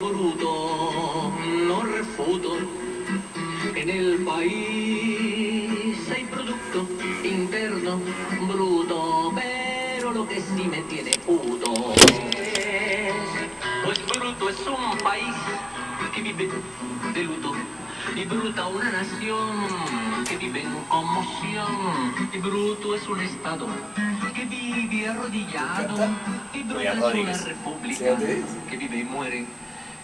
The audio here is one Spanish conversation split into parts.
Bruto, no refuto. En el país hay producto interno bruto, pero lo que sí me tiene puto pues bruto es un país que vive de luto. Y bruta una nación que vive en conmoción. Y bruto es un estado que vive arrodillado. Y bruta es una república que vive y muere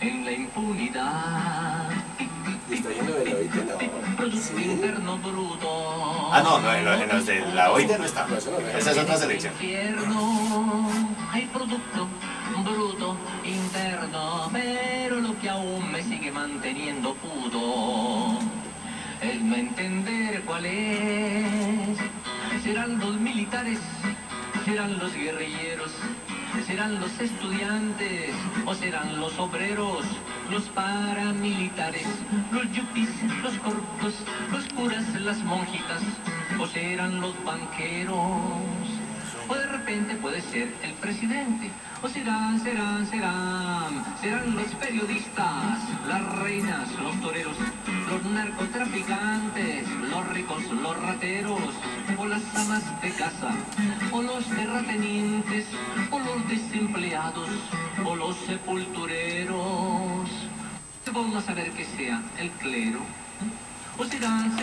en la impunidad. Está lleno de la OIT, ¿no? Producto interno bruto. Ah, no, en los de la OIT no está. Esa es otra selección. Hay producto bruto interno, pero lo que aún me sigue manteniendo puto es no entender cuál es. Serán los militares, serán los guerrilleros, serán los estudiantes o serán los obreros, los paramilitares, los yuppies, los corruptos, los curas, las monjitas o serán los banqueros. O de repente puede ser el presidente, o serán los periodistas, las reinas, los toreros, los narcotraficantes, los ricos, los rateros, o las amas de casa, o los terratenientes, o los desempleados, o los sepultureros. Vamos a saber que sea el clero, o serán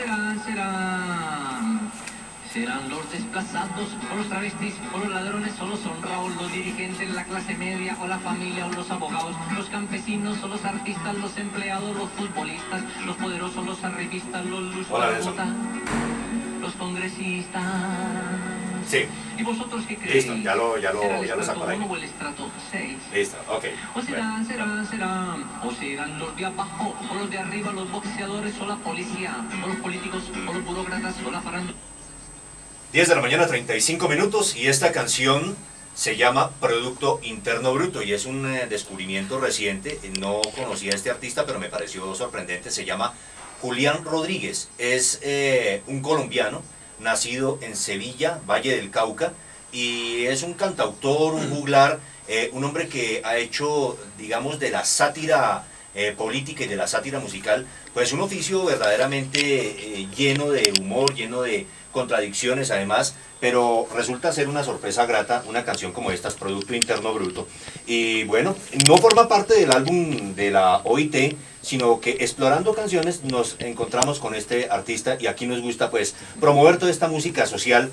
los desplazados, o los travestis, o los ladrones, o los honrados, los dirigentes, la clase media, o la familia, o los abogados, los campesinos, o los artistas, los empleados, los futbolistas, los poderosos, los arribistas, los luchadores, los congresistas. Sí. ¿Y vosotros qué creéis? Listo, ya lo saco ahí. ¿O el estrato 6? Listo, ok. O serán los de abajo, o los de arriba, los boxeadores, o la policía, o los políticos, o los burócratas, o la farándula. 10 de la mañana, 35 minutos, y esta canción se llama Producto Interno Bruto y es un descubrimiento reciente. No conocía a este artista, pero me pareció sorprendente. Se llama Julián Rodríguez, es un colombiano nacido en Sevilla, Valle del Cauca, y es un cantautor, un juglar, un hombre que ha hecho, digamos, de la sátira política y de la sátira musical, pues un oficio verdaderamente lleno de humor, lleno de contradicciones además, pero resulta ser una sorpresa grata una canción como esta, es Producto Interno Bruto. Y bueno, no forma parte del álbum de la OIT, sino que explorando canciones nos encontramos con este artista y aquí nos gusta pues promover toda esta música social,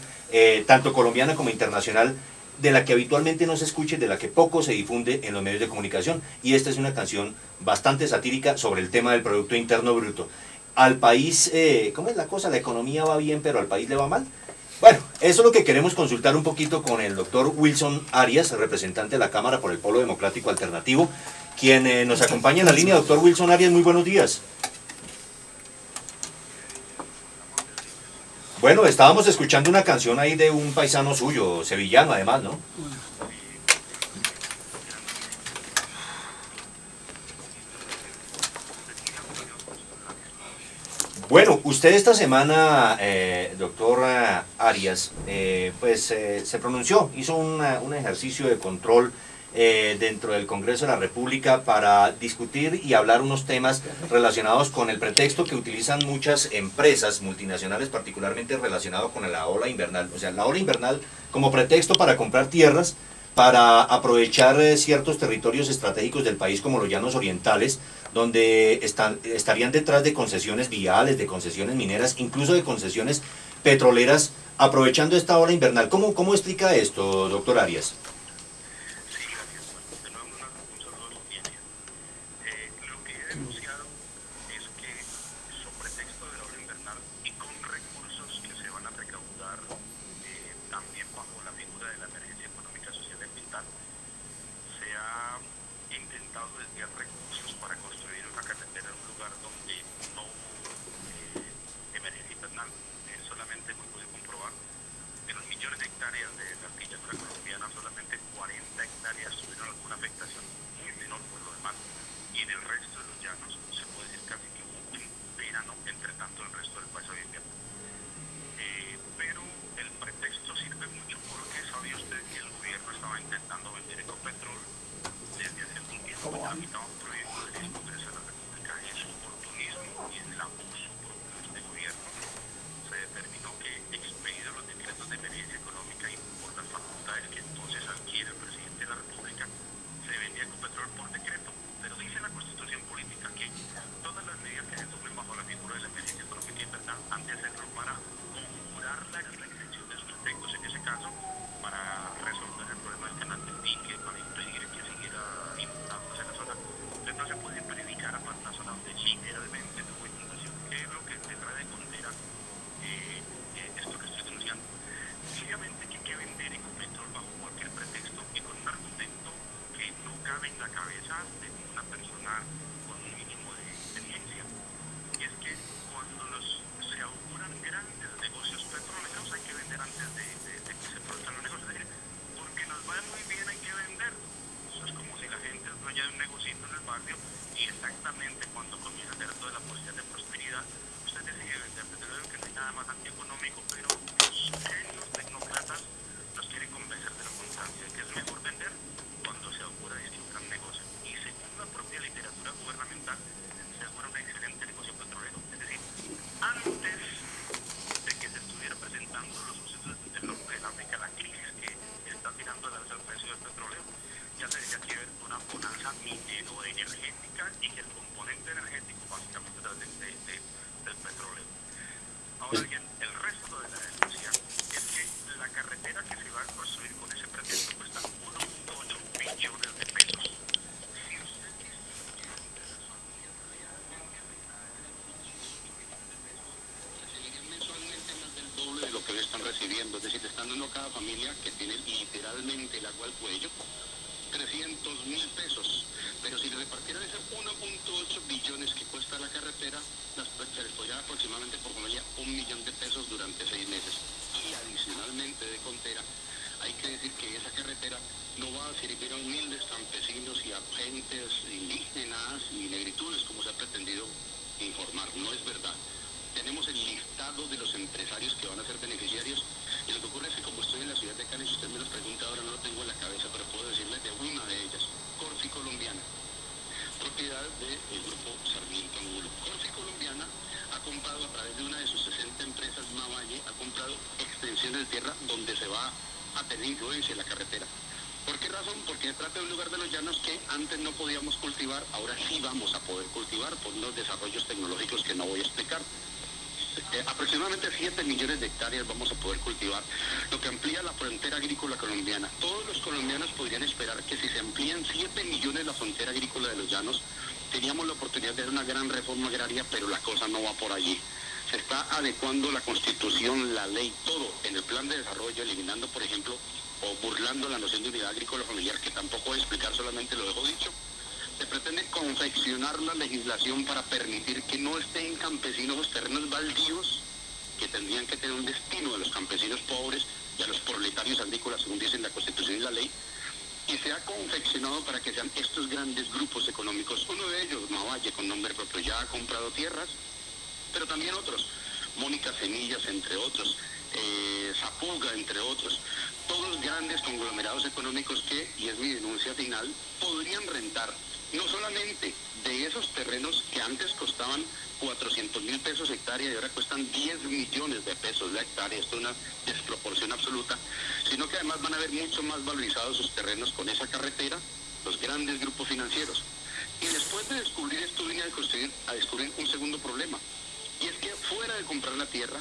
tanto colombiana como internacional, de la que habitualmente no se escucha y de la que poco se difunde en los medios de comunicación. Y esta es una canción bastante satírica sobre el tema del Producto Interno Bruto. Al país, ¿cómo es la cosa? La economía va bien, pero al país le va mal. Bueno, eso es lo que queremos consultar un poquito con el doctor Wilson Arias, representante de la Cámara por el Polo Democrático Alternativo, quien nos acompaña en la línea. Doctor Wilson Arias, muy buenos días. Bueno, estábamos escuchando una canción ahí de un paisano suyo, sevillano además, ¿no? Bueno, usted esta semana, doctor Arias, se pronunció, hizo un ejercicio de control dentro del Congreso de la República para discutir y hablar unos temas relacionados con el pretexto que utilizan muchas empresas multinacionales, particularmente relacionado con la ola invernal. O sea, la ola invernal como pretexto para comprar tierras, para aprovechar ciertos territorios estratégicos del país como los llanos orientales, donde estarían detrás de concesiones viales, de concesiones mineras, incluso de concesiones petroleras, aprovechando esta ola invernal. ¿Cómo explica esto, doctor Arias? en el barrio y exactamente cuando comienza a hacer toda la posibilidad de prosperidad, usted decide vender petróleo, que no hay nada más antieconómico, pero ingenios tecnócratas nos quieren convencer de lo contrario, de que es mejor vender cuando se augura disque un gran negocio. Y según la propia literatura gubernamental, se augura un excelente negocio petrolero. Es decir, antes de que se estuviera presentando los sucesos del norte del África, la crisis que está tirando al alza el precio del petróleo, ya se decía que iba a haber una bonanza minero-energética y que el componente energético básicamente era del petróleo. Ahora bien, el resto de la denuncia es que la carretera que se va a construir con ese pretexto cuesta 1.8 billones de pesos. Si usted recibirían mensualmente más del doble de lo que le están recibiendo, es decir, le están dando a cada familia que tiene literalmente el agua al cuello 300.000 pesos, pero si le repartieran esos 1.8 billones que cuesta la carretera, se les podría aproximadamente por familia 1 millón de pesos durante 6 meses. Y adicionalmente de Contera, hay que decir que esa carretera no va a servir a humildes campesinos y a gentes indígenas y negritudes como se ha pretendido informar. No es verdad. Tenemos el listado de los empresarios que van a ser beneficiarios y lo que ocurre es que como estoy en la ciudad de Cali, si usted me los pregunta ahora no lo tengo en la cabeza, pero puedo decirles de una de ellas, Corfi Colombiana, propiedad del grupo Sarmiento Angulo. Corfi Colombiana ha comprado a través de una de sus 60 empresas, Mavalle, ha comprado extensiones de tierra donde se va a tener influencia en la carretera. ¿Por qué razón? Porque se trata de un lugar de los llanos que antes no podíamos cultivar, ahora sí vamos a poder cultivar por unos desarrollos tecnológicos que no voy a explicar. Aproximadamente 7 millones de hectáreas vamos a poder cultivar, lo que amplía la frontera agrícola colombiana. Todos los colombianos podrían esperar que si se amplían 7 millones la frontera agrícola de los llanos, teníamos la oportunidad de hacer una gran reforma agraria, pero la cosa no va por allí. Se está adecuando la Constitución, la ley, todo en el plan de desarrollo, eliminando, por ejemplo, o burlando la noción de unidad agrícola familiar, que tampoco voy a explicar, solamente lo dejo dicho. Se pretende confeccionar la legislación para permitir que no estén campesinos los terrenos baldíos, que tendrían que tener un destino a los campesinos pobres y a los proletarios agrícolas, según dicen la Constitución y la ley, y se ha confeccionado para que sean estos grandes grupos económicos. Uno de ellos, Mavalle, con nombre propio, ya ha comprado tierras, pero también otros, Mónica Semillas, entre otros, Zapuga, entre otros, todos grandes conglomerados económicos que, y es mi denuncia final, podrían rentar no solamente de esos terrenos que antes costaban 400.000 pesos hectárea y ahora cuestan 10 millones de pesos la hectárea, esto es una desproporción absoluta, sino que además van a ver mucho más valorizados sus terrenos con esa carretera, los grandes grupos financieros. Y después de descubrir esto, vine a descubrir un segundo problema, y es que fuera de comprar la tierra,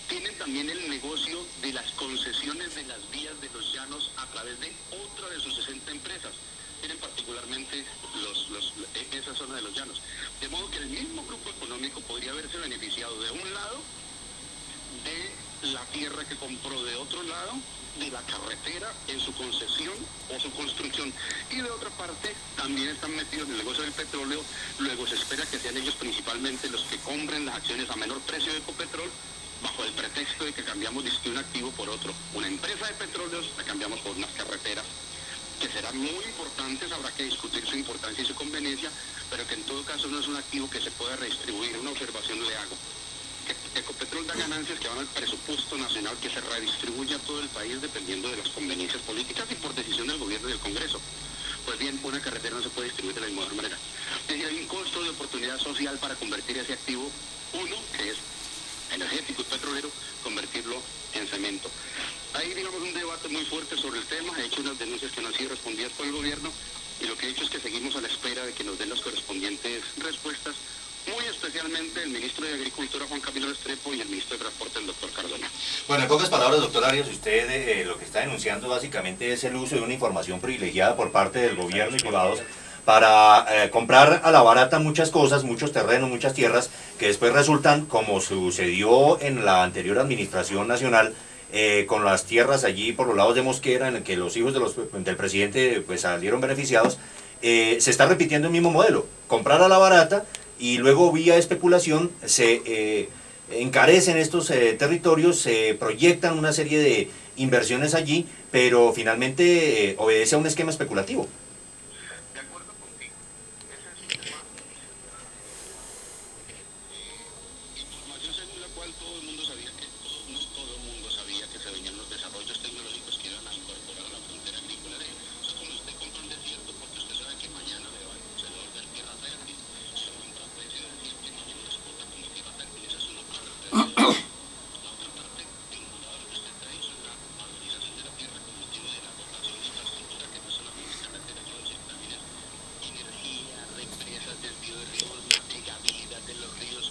tienen también el negocio de las concesiones de las vías de los llanos a través de otra de sus 60 empresas. Tienen particularmente esa zona de los llanos. De modo que el mismo grupo económico podría haberse beneficiado de un lado de la tierra que compró, de otro lado de la carretera en su concesión o su construcción, y de otra parte también están metidos en el negocio del petróleo. Luego se espera que sean ellos principalmente los que compren las acciones a menor precio de Ecopetrol, bajo el pretexto de que cambiamos un activo por otro. Una empresa de petróleos la cambiamos por unas carreteras que serán muy importantes, habrá que discutir su importancia y su conveniencia, pero que en todo caso no es un activo que se pueda redistribuir. Una observación le hago: que Ecopetrol da ganancias que van al presupuesto nacional, que se redistribuye a todo el país dependiendo de las conveniencias políticas y por decisión del gobierno y del Congreso. Pues bien, una carretera no se puede distribuir de la misma manera. Es decir, hay un costo de oportunidad social para convertir ese activo, uno que es energético y petrolero, convertirlo en cemento. Hay, digamos, un debate muy fuerte sobre el tema. He hecho unas denuncias que no han sido respondidas por el gobierno, y lo que he hecho es que seguimos a la espera de que nos den las correspondientes respuestas, muy especialmente el ministro de Agricultura, Juan Camilo Restrepo, y el ministro de Transporte, el doctor Cardona. Bueno, en pocas palabras, doctor Arias, usted lo que está denunciando básicamente es el uso de una información privilegiada por parte del gobierno y privados para comprar a la barata muchas cosas, muchos terrenos, muchas tierras, que después resultan, como sucedió en la anterior administración nacional, con las tierras allí por los lados de Mosquera, en el que los hijos del presidente pues salieron beneficiados. Se está repitiendo el mismo modelo: comprar a la barata y luego vía especulación se encarecen estos territorios, se proyectan una serie de inversiones allí, pero finalmente obedece a un esquema especulativo. De acuerdo contigo, es cual todo el mundo sabía que, no todo el mundo sabía que se venían los desarrollos tecnológicos que iban a incorporar a la frontera agrícola de ellos. Es como usted compra un desierto porque usted sabe que mañana se le va a dar tierra fértil, se compra a precio de desierto y mañana se exporta como tierra fértil. Esa es una parte de la otra parte vinculada a lo que usted trae es la valorización de la tierra con motivo de la dotación de infraestructura que no es solamente carretera, sino también es energía, represas, desvío de ríos, navegabilidad de los ríos,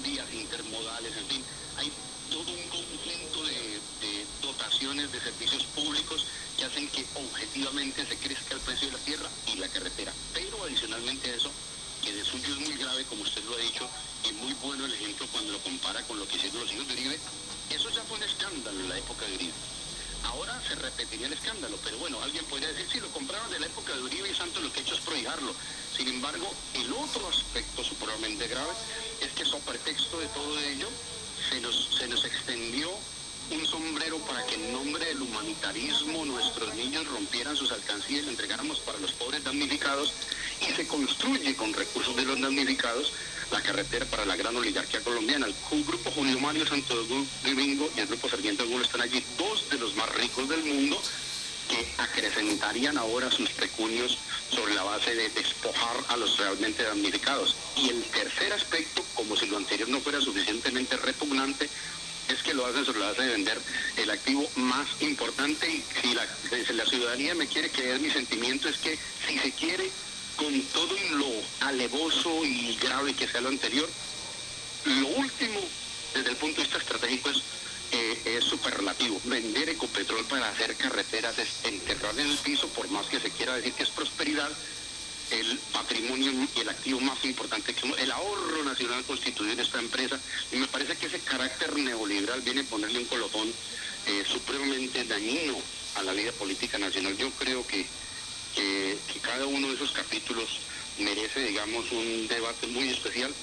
vías intermodales, en fin, hay todo un conjunto de dotaciones de servicios públicos que hacen que objetivamente se crezca el precio de la tierra y la carretera. Pero adicionalmente a eso, que de suyo es muy grave, como usted lo ha dicho, y muy bueno el ejemplo cuando lo compara con lo que hicieron los hijos de Uribe, eso ya fue un escándalo en la época de Uribe. Ahora se repetiría el escándalo, pero bueno, alguien podría decir, sí, lo compraron de la época de Uribe y Santos, lo que ha hecho es prohijarlo. Sin embargo, el otro aspecto supremamente grave es que, sobre pretexto de todo ello, se nos extendió un sombrero para que en nombre del humanitarismo nuestros niños rompieran sus alcancías y lo entregáramos para los pobres damnificados, y se construye con recursos de los damnificados la carretera para la gran oligarquía colombiana. El grupo Julio Mario Santo Domingo y el grupo Sarmiento Angulo están allí, dos de los más ricos del mundo, que acrecentarían ahora sus pecunios sobre la base de despojar a los realmente damnificados. Y el tercer aspecto, como si lo anterior no fuera suficientemente repugnante, es que lo hacen sobre la base de vender el activo más importante. Y si la ciudadanía me quiere creer, mi sentimiento es que si se quiere, con todo lo alevoso y grave que sea lo anterior, lo último desde el punto de vista estratégico es superlativo. Vender Ecopetrol para hacer carreteras es enterrar en el piso, por más que se quiera decir que es prosperidad, el patrimonio y el activo más importante, que el ahorro nacional constituido en esta empresa. Y me parece que ese carácter neoliberal viene a ponerle un colofón supremamente dañino a la vida política nacional. Yo creo que cada uno de esos capítulos merece, digamos, un debate muy especial,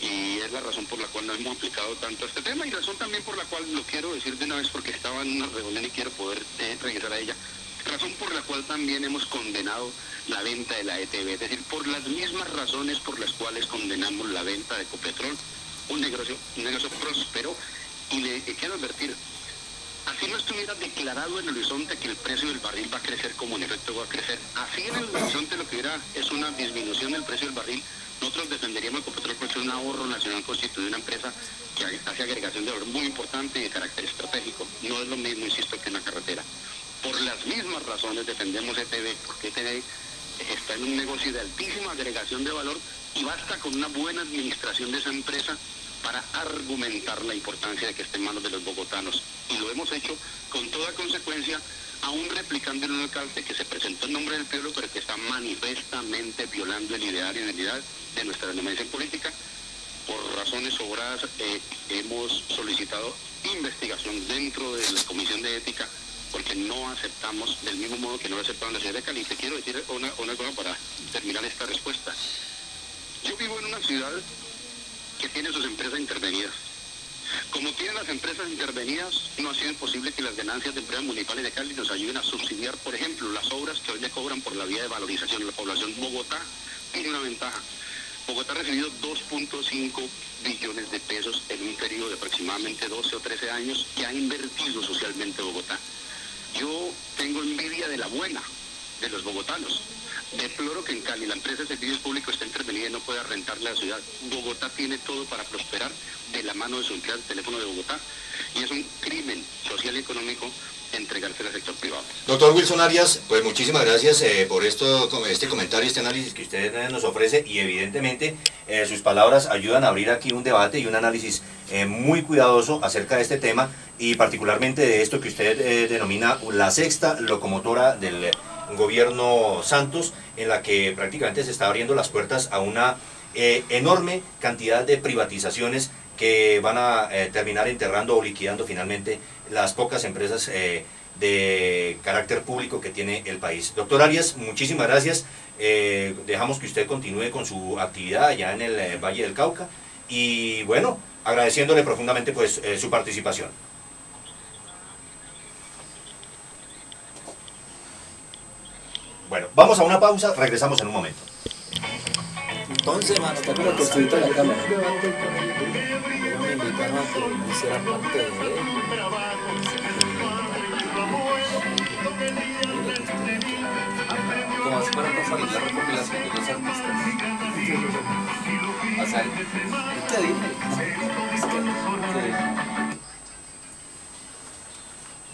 y es la razón por la cual no hemos aplicado tanto este tema, y razón también por la cual, lo quiero decir de una vez porque estaba en una reunión y quiero poder regresar a ella, razón por la cual también hemos condenado la venta de la ETB, es decir, por las mismas razones por las cuales condenamos la venta de Ecopetrol, un negocio próspero. Y le quiero advertir, así no estuviera declarado en el horizonte que el precio del barril va a crecer, como en efecto va a crecer, así en el horizonte lo que hubiera es una disminución del precio del barril, nosotros defenderíamos Ecopetrol porque es un ahorro nacional constituido, una empresa que hace agregación de valor muy importante y de carácter estratégico. No es lo mismo, insisto, que una carretera. Por las mismas razones defendemos ETB, porque ETB está en un negocio de altísima agregación de valor, y basta con una buena administración de esa empresa para argumentar la importancia de que esté en manos de los bogotanos. Y lo hemos hecho con toda consecuencia, aún replicando en un alcalde que se presentó en nombre del pueblo, pero que está manifestamente violando el ideario y el ideal de nuestra denominación política. Por razones sobradas hemos solicitado investigación dentro de la Comisión de Ética, porque no aceptamos, del mismo modo que no lo aceptaron la ciudad de Cali. Te quiero decir una cosa para terminar esta respuesta. Yo vivo en una ciudad que tiene sus empresas intervenidas. Como tienen las empresas intervenidas, no ha sido posible que las ganancias de empresas municipales de Cali nos ayuden a subsidiar, por ejemplo, las obras que hoy le cobran por la vía de valorización. La población de Bogotá tiene una ventaja. Bogotá ha recibido 2.5 billones de pesos en un periodo de aproximadamente 12 o 13 años que ha invertido socialmente Bogotá. Yo tengo envidia de la buena de los bogotanos. Deploro que en Cali la empresa de servicios públicos está intervenida y no pueda rentarle a la ciudad. Bogotá tiene todo para prosperar de la mano de su empleado del teléfono de Bogotá, y es un crimen social y económico entregarse al sector privado. Doctor Wilson Arias, pues muchísimas gracias por este comentario, este análisis que usted nos ofrece, y evidentemente sus palabras ayudan a abrir aquí un debate y un análisis muy cuidadoso acerca de este tema, y particularmente de esto que usted denomina la sexta locomotora del gobierno Santos, en la que prácticamente se está abriendo las puertas a una enorme cantidad de privatizaciones que van a terminar enterrando o liquidando finalmente las pocas empresas de carácter público que tiene el país. Doctor Arias, muchísimas gracias. Dejamos que usted continúe con su actividad allá en el Valle del Cauca, y bueno, agradeciéndole profundamente pues su participación. Bueno, vamos a una pausa, regresamos en un momento. Entonces, mano, está con el costudito de la cámara. Me invitaron que hiciera parte de él. Como si fuera pasar la recopilación de los artistas. O sea, ¿qué te dije?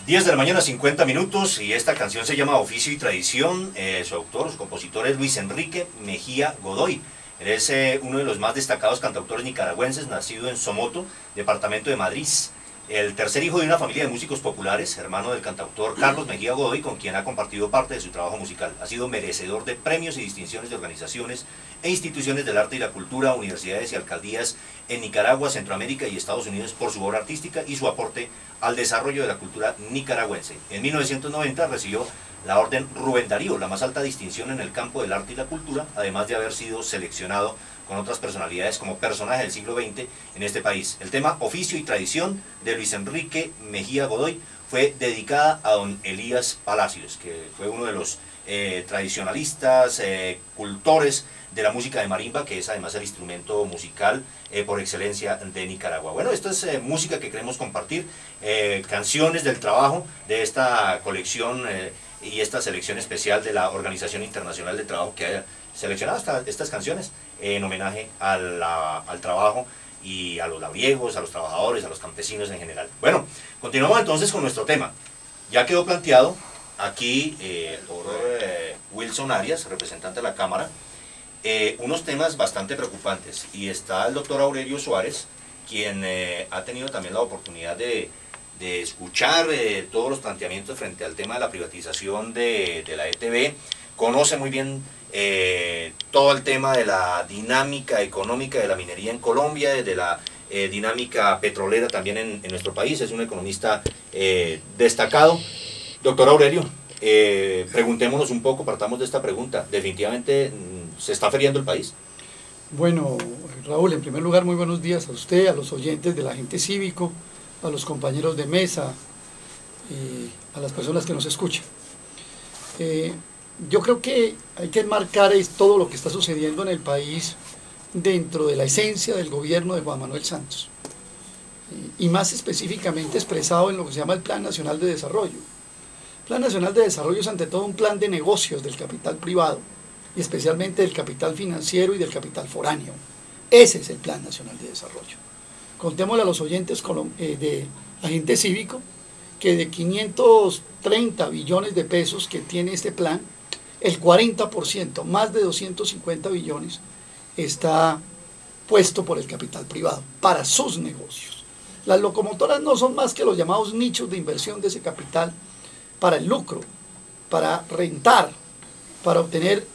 10 de la mañana, 50 minutos, y esta canción se llama Oficio y Tradición. Su autor, su compositor es Luis Enrique Mejía Godoy. Él es uno de los más destacados cantautores nicaragüenses, nacido en Somoto, departamento de Madrid. El tercer hijo de una familia de músicos populares, hermano del cantautor Carlos Mejía Godoy, con quien ha compartido parte de su trabajo musical. Ha sido merecedor de premios y distinciones de organizaciones e instituciones del arte y la cultura, universidades y alcaldías en Nicaragua, Centroamérica y Estados Unidos por su obra artística y su aporte al desarrollo de la cultura nicaragüense. En 1990 recibió la Orden Rubén Darío, la más alta distinción en el campo del arte y la cultura, además de haber sido seleccionado con otras personalidades como personaje del siglo XX en este país. El tema Oficio y Tradición de Luis Enrique Mejía Godoy fue dedicada a don Elías Palacios, que fue uno de los tradicionalistas, cultores de la música de marimba, que es además el instrumento musical por excelencia de Nicaragua. Bueno, esta es música que queremos compartir, canciones del trabajo de esta colección y esta selección especial de la Organización Internacional de Trabajo, que ha seleccionado estas canciones en homenaje al trabajo y a los labriegos, a los trabajadores, a los campesinos en general. Bueno, continuamos entonces con nuestro tema. Ya quedó planteado aquí por Wilson Arias, representante de la Cámara, unos temas bastante preocupantes, y está el doctor Aurelio Suárez, quien ha tenido también la oportunidad de escuchar todos los planteamientos frente al tema de la privatización de la ETB, conoce muy bien todo el tema de la dinámica económica de la minería en Colombia, de la dinámica petrolera también en nuestro país, es un economista destacado. Doctor Aurelio, preguntémonos un poco, partamos de esta pregunta, ¿definitivamente se está feriando el país? Bueno, Raúl, en primer lugar, muy buenos días a usted, a los oyentes del Agente Cívico, a los compañeros de mesa y a las personas que nos escuchan. Yo creo que hay que enmarcar todo lo que está sucediendo en el país dentro de la esencia del gobierno de Juan Manuel Santos, y más específicamente expresado en lo que se llama el Plan Nacional de Desarrollo. El Plan Nacional de Desarrollo es ante todo un plan de negocios del capital privado, y especialmente del capital financiero y del capital foráneo. Ese es el Plan Nacional de Desarrollo. Contémosle a los oyentes de Agente Cívico que de 530 billones de pesos que tiene este plan, el 40%, más de 250 billones, está puesto por el capital privado para sus negocios. Las locomotoras no son más que los llamados nichos de inversión de ese capital para el lucro, para rentar, para obtener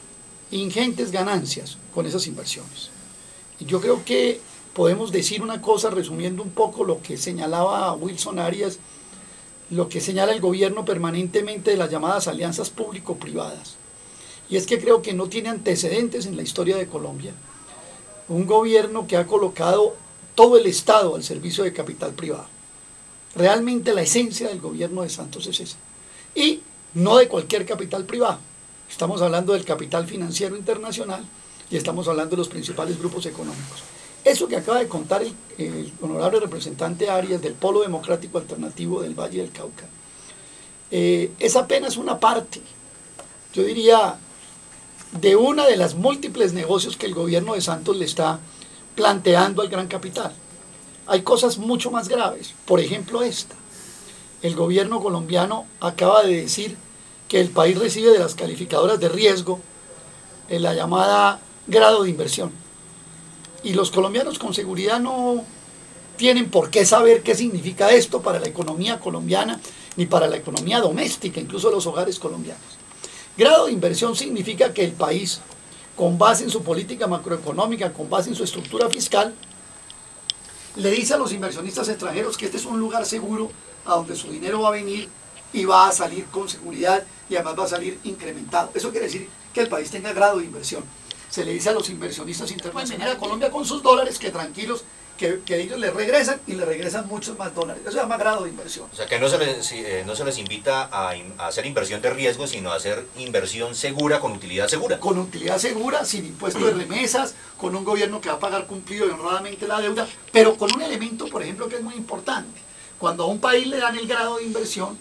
ingentes ganancias con esas inversiones. Y yo creo que podemos decir una cosa, resumiendo un poco lo que señalaba Wilson Arias, lo que señala el gobierno permanentemente de las llamadas alianzas público-privadas. Y es que creo que no tiene antecedentes en la historia de Colombia un gobierno que ha colocado todo el Estado al servicio de capital privado. Realmente la esencia del gobierno de Santos es esa. Y no de cualquier capital privado. Estamos hablando del capital financiero internacional y estamos hablando de los principales grupos económicos. Eso que acaba de contar el honorable representante Arias del Polo Democrático Alternativo del Valle del Cauca es apenas una parte, yo diría, de una de las múltiples negocios que el gobierno de Santos le está planteando al gran capital. Hay cosas mucho más graves, por ejemplo esta. El gobierno colombiano acaba de decir que el país recibe de las calificadoras de riesgo la llamada grado de inversión. Y los colombianos con seguridad no tienen por qué saber qué significa esto para la economía colombiana, ni para la economía doméstica, incluso los hogares colombianos. Grado de inversión significa que el país, con base en su política macroeconómica, con base en su estructura fiscal, le dice a los inversionistas extranjeros que este es un lugar seguro a donde su dinero va a venir y va a salir con seguridad y además va a salir incrementado. Eso quiere decir que el país tenga grado de inversión. Se le dice a los inversionistas internacionales, a Colombia con sus dólares que tranquilos, que ellos le regresan y le regresan muchos más dólares. Eso se llama grado de inversión. O sea, que no se les invita a hacer inversión de riesgo, sino a hacer inversión segura, con utilidad segura. Con utilidad segura, sin impuesto de remesas, con un gobierno que va a pagar cumplido y honradamente la deuda, pero con un elemento, por ejemplo, que es muy importante. Cuando a un país le dan el grado de inversión,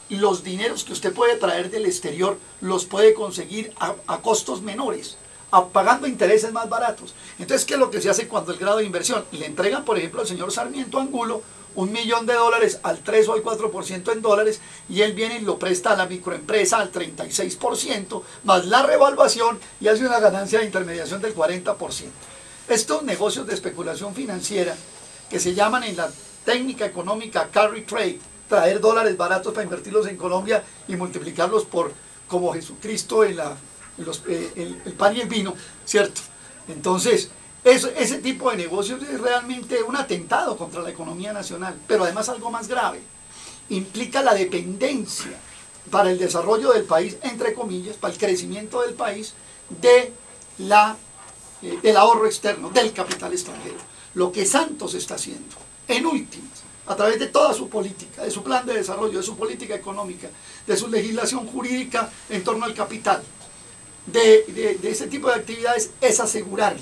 los dineros que usted puede traer del exterior los puede conseguir a costos menores, pagando intereses más baratos. Entonces, ¿qué es lo que se hace cuando el grado de inversión? Le entregan, por ejemplo, al señor Sarmiento Angulo $1 millón al 3 o al 4% en dólares, y él viene y lo presta a la microempresa al 36%, más la revaluación, y hace una ganancia de intermediación del 40%. Estos negocios de especulación financiera, que se llaman en la técnica económica carry trade, traer dólares baratos para invertirlos en Colombia y multiplicarlos por, como Jesucristo el pan y el vino, ¿cierto? Entonces, ese tipo de negocios es realmente un atentado contra la economía nacional, pero además algo más grave, implica la dependencia para el desarrollo del país, entre comillas, para el crecimiento del país, del ahorro externo, del capital extranjero. Lo que Santos está haciendo, en últimas, a través de toda su política, de su plan de desarrollo, de su política económica, de su legislación jurídica en torno al capital, de ese tipo de actividades, es asegurarle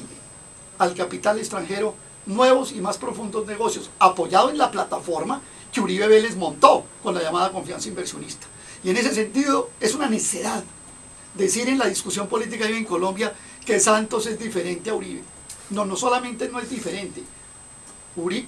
al capital extranjero nuevos y más profundos negocios, apoyado en la plataforma que Uribe Vélez montó con la llamada confianza inversionista. Y en ese sentido es una necedad decir en la discusión política en Colombia que Santos es diferente a Uribe. No, no solamente no es diferente,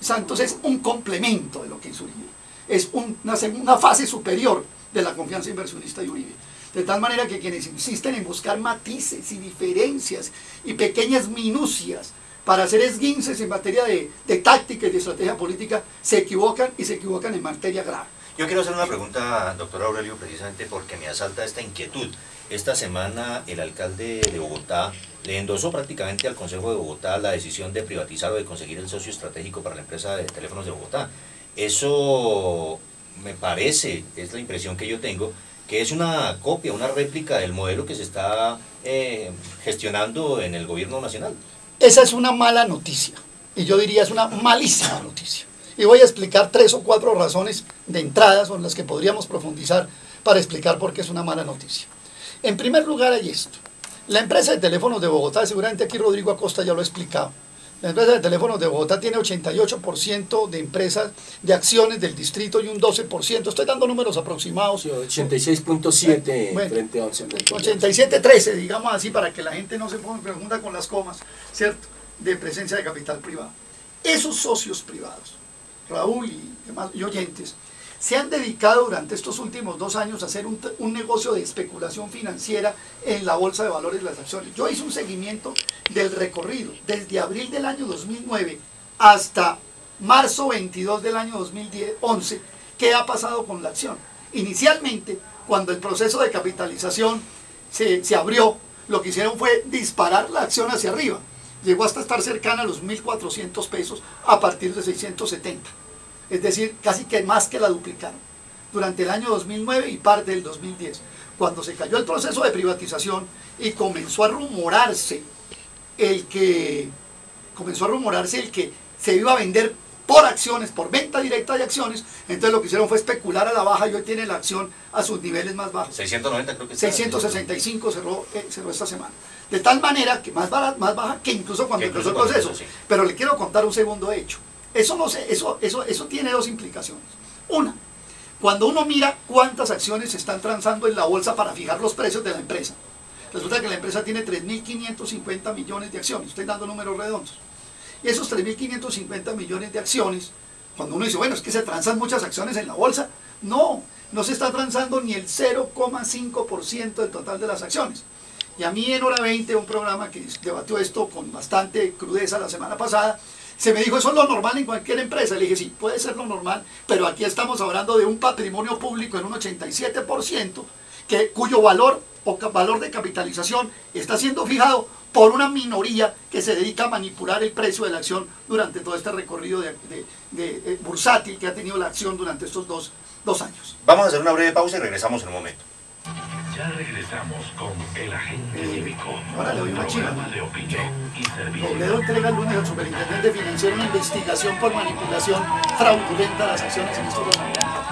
Santos es un complemento de lo que hizo Uribe, es una fase superior de la confianza inversionista de Uribe. De tal manera que quienes insisten en buscar matices y diferencias y pequeñas minucias para hacer esguinces en materia de táctica y de estrategia política, se equivocan, y se equivocan en materia grave. Yo quiero hacer una pregunta, doctor Aurelio, precisamente porque me asalta esta inquietud. Esta semana el alcalde de Bogotá le endosó prácticamente al Consejo de Bogotá la decisión de privatizar o de conseguir el socio estratégico para la empresa de teléfonos de Bogotá. Eso me parece, es la impresión que yo tengo, que es una copia, una réplica del modelo que se está gestionando en el gobierno nacional. Esa es una mala noticia, y yo diría es una malísima noticia. Y voy a explicar 3 o 4 razones de entrada sobre las que podríamos profundizar para explicar por qué es una mala noticia. En primer lugar hay esto. La empresa de teléfonos de Bogotá, seguramente aquí Rodrigo Acosta ya lo ha explicado, la empresa de teléfonos de Bogotá tiene 88% de empresas de acciones del distrito y un 12%, estoy dando números aproximados. 86.7 bueno, frente a 11.8. 87.13, digamos así, para que la gente no se confunda con las comas, ¿cierto?, de presencia de capital privado. Esos socios privados, Raúl y demás y oyentes, se han dedicado durante estos últimos 2 años a hacer un negocio de especulación financiera en la bolsa de valores de las acciones. Yo hice un seguimiento del recorrido desde abril del año 2009 hasta marzo 22 del año 2011. ¿Qué ha pasado con la acción? Inicialmente, cuando el proceso de capitalización se abrió, lo que hicieron fue disparar la acción hacia arriba. Llegó hasta estar cercana a los 1.400 pesos a partir de 670. Es decir, casi que más que la duplicaron durante el año 2009 y parte del 2010. Cuando se cayó el proceso de privatización y comenzó a rumorarse el que se iba a vender por acciones, por venta directa de acciones, entonces lo que hicieron fue especular a la baja y hoy tiene la acción a sus niveles más bajos. 690 creo que está. 665 cerró esta semana. De tal manera que más baja que incluso cuando empezó el proceso. Sí. Pero le quiero contar un segundo hecho. Eso tiene 2 implicaciones. Una, cuando uno mira cuántas acciones se están transando en la bolsa para fijar los precios de la empresa, resulta que la empresa tiene 3.550 millones de acciones, estoy dando números redondos. Y esos 3.550 millones de acciones, cuando uno dice, bueno, es que se transan muchas acciones en la bolsa, no se está transando ni el 0,5% del total de las acciones. Y a mí en Hora 20, un programa que debatió esto con bastante crudeza la semana pasada, se me dijo, eso es lo normal en cualquier empresa. Le dije, sí, puede ser lo normal, pero aquí estamos hablando de un patrimonio público en un 87%, cuyo valor o valor de capitalización está siendo fijado por una minoría que se dedica a manipular el precio de la acción durante todo este recorrido de bursátil que ha tenido la acción durante estos dos años. Vamos a hacer una breve pausa y regresamos en un momento. Ya regresamos con el agente cívico. Ahora le doy una chiva. Programa de opinión y servicio. Robledo entrega el lunes al superintendente financiero una investigación por manipulación fraudulenta de las acciones en estos 2 años.